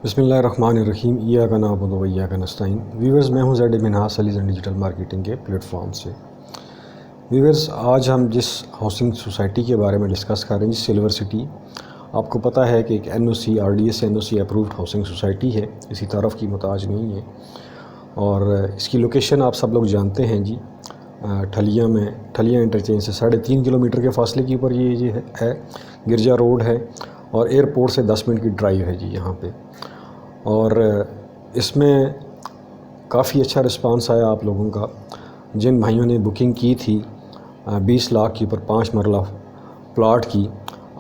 بسم اللہ الرحمن الرحیم ایاک نعبد و ایاک نستعین۔ ویورز، میں ہوں زید منہاس علی زن ڈیجیٹل مارکیٹنگ کے پلیٹ فارم سے۔ ویورز، آج ہم جس ہاؤسنگ سوسائٹی کے بارے میں ڈسکس کر رہے ہیں، سلور سٹی، آپ کو پتہ ہے کہ ایک NOC RDS NOC approved housing society ہے، کسی طرف کی محتاج نہیں ہے، اور اس کی لوکیشن آپ سب لوگ جانتے ہیں جی، ٹھلیاں میں، ٹھلیاں انٹرچینج سے 3.5 کلومیٹر کے فاصلے کے اوپر یہ ہے، گرجا روڈ ہے، اور ایئرپورٹ سے 10 منٹ کی ڈرائیو ہے جی یہاں پہ۔ اور اس میں کافی اچھا رسپانس آیا آپ لوگوں کا۔ جن بھائیوں نے بکنگ کی تھی 20 لاکھ کے اوپر 5 مرلہ پلاٹ کی،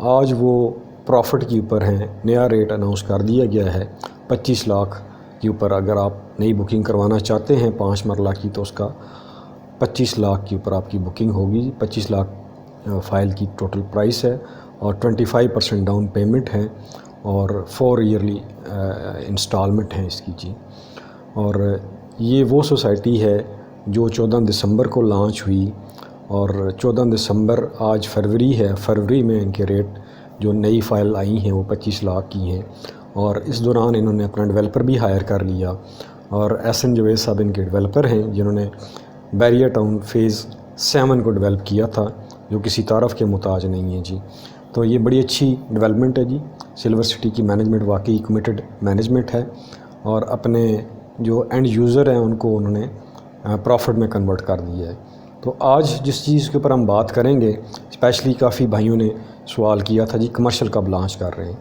آج وہ پروفٹ کے اوپر ہیں۔ نیا ریٹ اناؤنس کر دیا گیا ہے 25 لاکھ کے اوپر۔ اگر آپ نئی بکنگ کروانا چاہتے ہیں 5 مرلہ کی، تو اس کا 25 لاکھ کے اوپر آپ کی بکنگ ہوگی۔ 25 لاکھ فائل کی ٹوٹل پرائس ہے، اور 25% ڈاؤن پیمنٹ ہے، اور 4 ایئرلی انسٹالمنٹ ہیں اس کی جی۔ اور یہ وہ سوسائٹی ہے جو 14 دسمبر کو لانچ ہوئی، اور 14 دسمبر آج فروری ہے۔ فروری میں ان کے ریٹ جو نئی فائل آئی ہیں وہ 25 لاکھ کی ہیں، اور اس دوران انہوں نے اپنا ڈیولپر بھی ہائر کر لیا، اور SN جوید صاحب ان کے ڈیولپر ہیں، جنہوں نے بیریا ٹاؤن فیز 7 کو ڈیولپ کیا تھا، جو کسی طرف کے محتاج نہیں ہے جی۔ تو یہ بڑی اچھی ڈیولپمنٹ ہے جی۔ سلور سٹی کی مینجمنٹ واقعی کمیٹڈ مینجمنٹ ہے، اور اپنے جو اینڈ یوزر ہیں ان کو انہوں نے پروفٹ میں کنورٹ کر دیا ہے۔ تو آج جس چیز کے اوپر ہم بات کریں گے، اسپیشلی کافی بھائیوں نے سوال کیا تھا جی کمرشل کب لانچ کر رہے ہیں،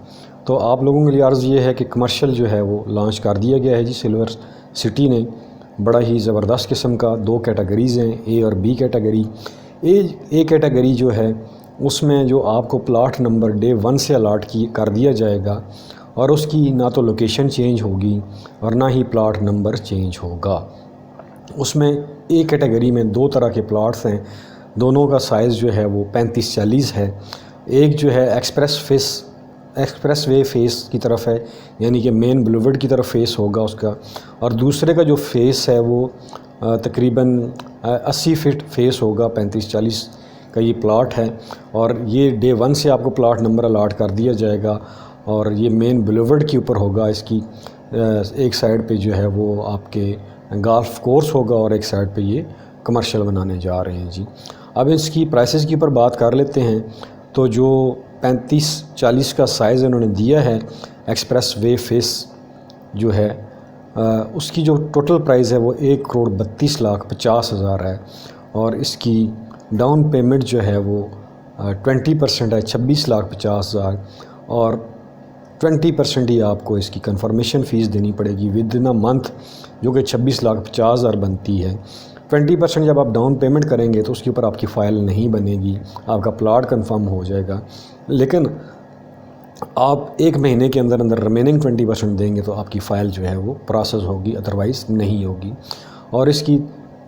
تو آپ لوگوں کے لیے عرض یہ ہے کہ کمرشل جو ہے وہ لانچ کر دیا گیا ہے جی سلور سٹی نے۔ بڑا ہی زبردست قسم کا 2 کیٹیگریز ہیں، A اور B کیٹیگری۔ A کیٹیگری جو ہے اس میں جو آپ کو پلاٹ نمبر ڈے 1 سے الاٹ کر دیا جائے گا، اور اس کی نہ تو لوکیشن چینج ہوگی اور نہ ہی پلاٹ نمبر چینج ہوگا۔ اس میں A کیٹیگری میں 2 طرح کے پلاٹس ہیں، دونوں کا سائز جو ہے وہ 35-40 ہے۔ ایک جو ہے ایکسپریس وے فیس کی طرف ہے، یعنی کہ مین بلیورڈ کی طرف فیس ہوگا اس کا، اور دوسرے کا جو فیس ہے وہ تقریباً 80 فٹ فیس ہوگا۔ 35-40 کا یہ پلاٹ ہے، اور یہ ڈے 1 سے آپ کو پلاٹ نمبر الاٹ کر دیا جائے گا، اور یہ مین بلیورڈ کے اوپر ہوگا۔ اس کی ایک سائڈ پہ جو ہے وہ آپ کے گالف کورس ہوگا، اور ایک سائڈ پہ یہ کمرشل بنانے جا رہے ہیں جی۔ اب اس کی پرائسز کے اوپر بات کر لیتے ہیں، تو جو 35-40 کا سائز انہوں نے دیا ہے ایکسپریس وے فیس جو ہے، اس کی جو ٹوٹل پرائز ہے وہ 1,32,50,000 ہے، اور اس کی ڈاؤن پیمنٹ جو ہے وہ 20% ہے 26,50,000، اور 20% ہی آپ کو اس کی کنفرمیشن فیس دینی پڑے گی ود ان اے منتھ، جو کہ 26,50,000 بنتی ہے۔ 20% جب آپ ڈاؤن پیمنٹ کریں گے تو اس کے اوپر آپ کی فائل نہیں بنے گی، آپ کا پلاٹ کنفرم ہو جائے گا، لیکن آپ 1 مہینے کے اندر ریمیننگ 20% دیں گے تو آپ کی فائل جو ہے وہ پروسیس ہوگی، ادروائز نہیں ہوگی۔ اور اس کی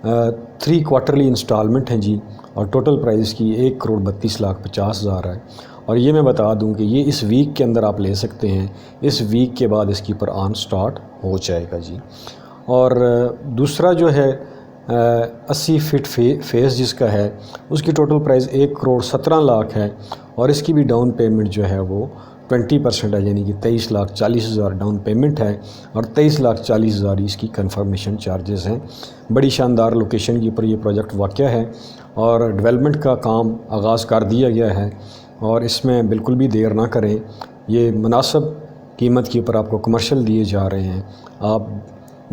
3 کوارٹرلی انسٹالمنٹ ہیں جی، اور ٹوٹل پرائز کی 1,32,50,000 ہے۔ اور یہ میں بتا دوں کہ یہ اس ویک کے اندر آپ لے سکتے ہیں، اس ویک کے بعد اس کی پر آن سٹارٹ ہو جائے گا جی۔ اور دوسرا جو ہے 80 فٹ فیس جس کا ہے، اس کی ٹوٹل پرائز 1,17,00,000 ہے، اور اس کی بھی ڈاؤن پیمنٹ جو ہے وہ 20% ہے، یعنی کہ 23,40,000 ڈاؤن پیمنٹ ہے، اور 23,40,000 اس کی کنفرمیشن چارجز ہیں۔ بڑی شاندار لوکیشن کے اوپر یہ پروجیکٹ واقع ہے، اور ڈیولپمنٹ کا کام آغاز کر دیا گیا ہے، اور اس میں بالکل بھی دیر نہ کریں۔ یہ مناسب قیمت کے اوپر آپ کو کمرشل دیے جا رہے ہیں۔ آپ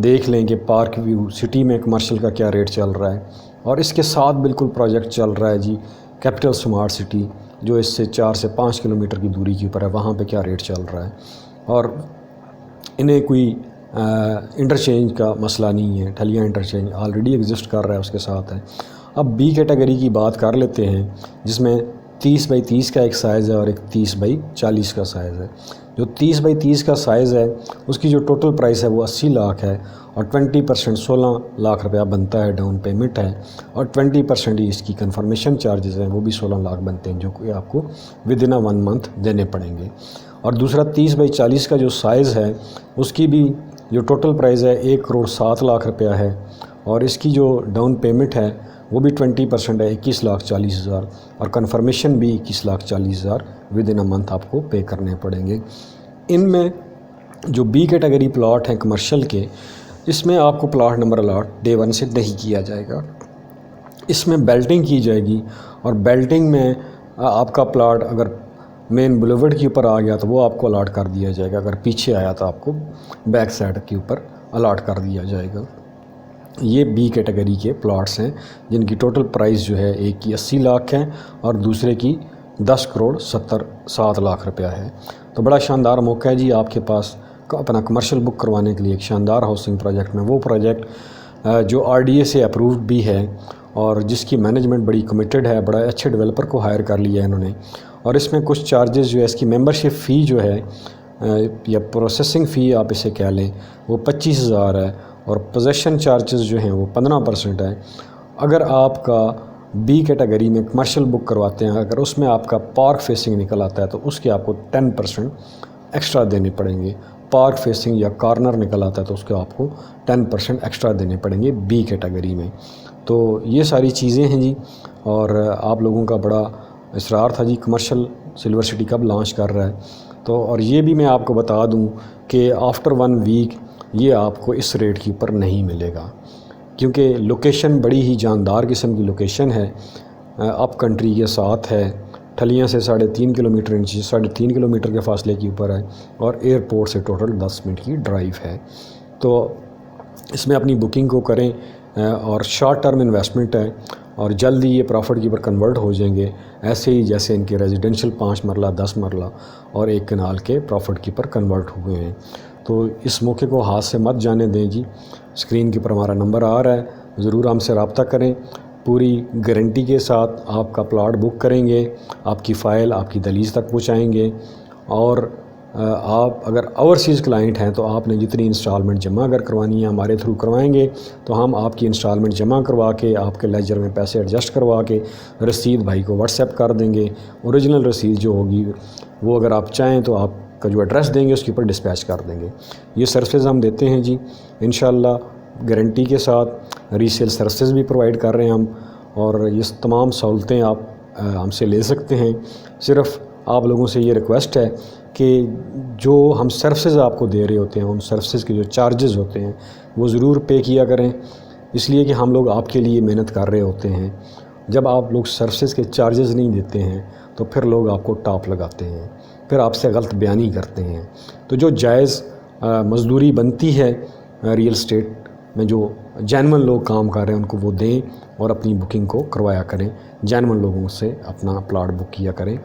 دیکھ لیں کہ پارک ویو سٹی میں کمرشل کا کیا ریٹ چل رہا ہے، اور اس کے ساتھ بالکل پروجیکٹ چل رہا ہے جی کیپٹل سمارٹ سٹی، جو اس سے 4 سے 5 کلومیٹر کی دوری کے اوپر ہے، وہاں پہ کیا ریٹ چل رہا ہے، اور انہیں کوئی انٹرچینج کا مسئلہ نہیں ہے۔ ٹھلیاں انٹرچینج آلریڈی ایگزسٹ کر رہا ہے، اس کے ساتھ ہے۔ اب B کیٹیگری کی بات کر لیتے ہیں، جس میں 30x30 کا ایک سائز ہے، اور ایک 30x40 کا سائز ہے۔ جو 30x30 کا سائز ہے اس کی جو ٹوٹل پرائس ہے وہ 80 لاکھ ہے، اور 20% 16 لاکھ روپیہ بنتا ہے، ڈاؤن پیمنٹ ہے، اور 20% ہی اس کی کنفرمیشن چارجز ہیں، وہ بھی 16 لاکھ بنتے ہیں، جو کہ آپ کو ود ان 1 منتھ دینے پڑیں گے۔ اور دوسرا 30x40 کا جو سائز ہے اس کی بھی جو ٹوٹل پرائز ہے 1,07,00,000 روپیہ ہے، اور اس کی جو ڈاؤن پیمنٹ ہے وہ بھی 20% ہے 21,40,000، اور کنفرمیشن بھی 21,40,000 ود ان اے منتھ آپ کو پے کرنے پڑیں گے۔ ان میں جو بی کیٹیگری پلاٹ ہیں کمرشل کے، اس میں آپ کو پلاٹ نمبر الاٹ ڈے 1 سے نہیں کیا جائے گا۔ اس میں بیلٹنگ کی جائے گی، اور بیلٹنگ میں آپ کا پلاٹ اگر مین بلیورڈ کے اوپر آ گیا تو وہ آپ کو الاٹ کر دیا جائے گا، اگر پیچھے آیا تو آپ کو بیک سائڈ کے اوپر الاٹ کر دیا جائے گا۔ یہ بی کیٹیگری کے پلاٹس ہیں جن کی ٹوٹل پرائز جو ہے، ایک کی 80 لاکھ ہے اور دوسرے کی 10 کروڑ 7 لاکھ روپیہ ہے۔ تو بڑا شاندار موقع ہے جی آپ کے پاس اپنا کمرشل بک کروانے کے لیے ایک شاندار ہاؤسنگ پروجیکٹ میں، وہ پروجیکٹ جو RDA سے اپرووڈ بھی ہے اور جس کی مینجمنٹ بڑی کمیٹڈ ہے، بڑا اچھے ڈیولپر کو ہائر کر لیا ہے انہوں نے، اور اس میں کچھ چارجز جو ہے، اس کی ممبرشپ فی جو ہے یا پروسیسنگ فی آپ اسے کہہ لیں، وہ 25,000 ہے، اور پوزیشن چارجز جو ہیں وہ 15% ہے۔ اگر آپ کا بی کیٹیگری میں کمرشل بک کرواتے ہیں، اگر اس میں آپ کا پارک فیسنگ نکل آتا ہے تو اس کے آپ کو 10% ایکسٹرا دینے پڑیں گے۔ پارک فیسنگ یا کارنر نکل آتا ہے تو اس کے آپ کو 10% ایکسٹرا دینے پڑیں گے بی کیٹیگری میں۔ تو یہ ساری چیزیں ہیں جی، اور آپ لوگوں کا بڑا اصرار تھا جی کمرشل سلور سٹی کب لانچ کر رہا ہے، تو اور یہ بھی میں آپ کو بتا دوں کہ آفٹر 1 ویک یہ آپ کو اس ریٹ کے اوپر نہیں ملے گا، کیونکہ لوکیشن بڑی ہی جاندار قسم کی لوکیشن ہے، اپ کنٹری کے ساتھ ہے، ٹھلیاں سے 3.5 کلومیٹر 3.5 کلومیٹر کے فاصلے کے اوپر ہے، اور ایئرپورٹ سے ٹوٹل 10 منٹ کی ڈرائیو ہے۔ تو اس میں اپنی بکنگ کو کریں، اور شارٹ ٹرم انویسٹمنٹ ہے، اور جلد ہی یہ پرافٹ کی پر کنورٹ ہو جائیں گے، ایسے ہی جیسے ان کے ریزیڈنشل 5 مرلہ 10 مرلہ اور 1 کنال کے پرافٹ کی پر کنورٹ ہوئے ہیں۔ تو اس موقع کو ہاتھ سے مت جانے دیں جی، اسکرین کے اوپر ہمارا نمبر آ رہا ہے، ضرور ہم سے رابطہ کریں، پوری گارنٹی کے ساتھ آپ کا پلاٹ بک کریں گے، آپ کی فائل آپ کی دہلیز تک پہنچائیں گے، اور آپ اگر اوورسیز کلائنٹ ہیں تو آپ نے جتنی انسٹالمنٹ جمع اگر کروانی ہے ہمارے تھرو کروائیں گے، تو ہم آپ کی انسٹالمنٹ جمع کروا کے آپ کے لیجر میں پیسے ایڈجسٹ کروا کے رسید بھائی کو واٹس ایپ کر دیں گے۔ اوریجنل رسید جو ہوگی وہ اگر آپ چاہیں تو آپ کا جو ایڈریس دیں گے اس کے اوپر ڈسپیچ کر دیں گے۔ یہ سروسز ہم دیتے ہیں جی انشاءاللہ گارنٹی کے ساتھ، ریسیل سروسز بھی پرووائڈ کر رہے ہیں ہم، اور یہ تمام سہولتیں آپ ہم سے لے سکتے ہیں۔ صرف آپ لوگوں سے یہ ریکویسٹ ہے کہ جو ہم سروسز آپ کو دے رہے ہوتے ہیں، ان سروسز کے جو چارجز ہوتے ہیں وہ ضرور پے کیا کریں، اس لیے کہ ہم لوگ آپ کے لیے محنت کر رہے ہوتے ہیں۔ جب آپ لوگ سروسز کے چارجز نہیں دیتے ہیں تو پھر لوگ آپ کو ٹاپ لگاتے ہیں، پھر آپ سے غلط بیانی کرتے ہیں۔ تو جو جائز مزدوری بنتی ہے ریئل اسٹیٹ میں، جو جینون لوگ کام کر رہے ہیں ان کو وہ دیں، اور اپنی بکنگ کو کروایا کریں، جینون لوگوں سے اپنا پلاٹ بک کیا کریں،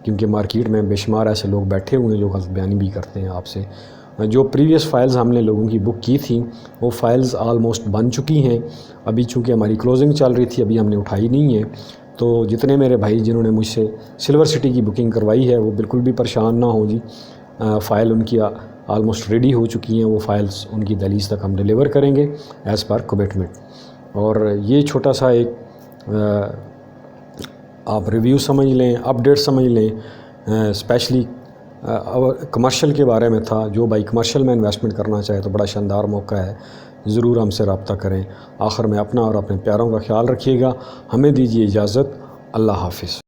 کیونکہ مارکیٹ میں بے شمار ایسے لوگ بیٹھے ہوئے ہیں جو غلط بیانی بھی کرتے ہیں آپ سے۔ جو پریویس فائلز ہم نے لوگوں کی بک کی تھیں وہ فائلز آلموسٹ بن چکی ہیں، ابھی چونکہ ہماری کلوزنگ چل رہی تھی ابھی ہم نے اٹھائی نہیں ہے۔ تو جتنے میرے بھائی جنہوں نے مجھ سے سلور سٹی کی بکنگ کروائی ہے وہ بالکل بھی پریشان نہ ہوں جی، فائل ان کی آلموسٹ ریڈی ہو چکی ہیں، وہ فائلز ان کی دہلیز تک ہم ڈیلیور کریں گے ایز پر کمٹمنٹ۔ اور یہ چھوٹا سا ایک آپ ریویو سمجھ لیں، اپڈیٹ سمجھ لیں، اسپیشلی کمرشل کے بارے میں تھا۔ جو بھائی کمرشل میں انویسٹمنٹ کرنا چاہے تو بڑا شاندار موقع ہے، ضرور ہم سے رابطہ کریں۔ آخر میں اپنا اور اپنے پیاروں کا خیال رکھیے گا، ہمیں دیجیے اجازت، اللہ حافظ۔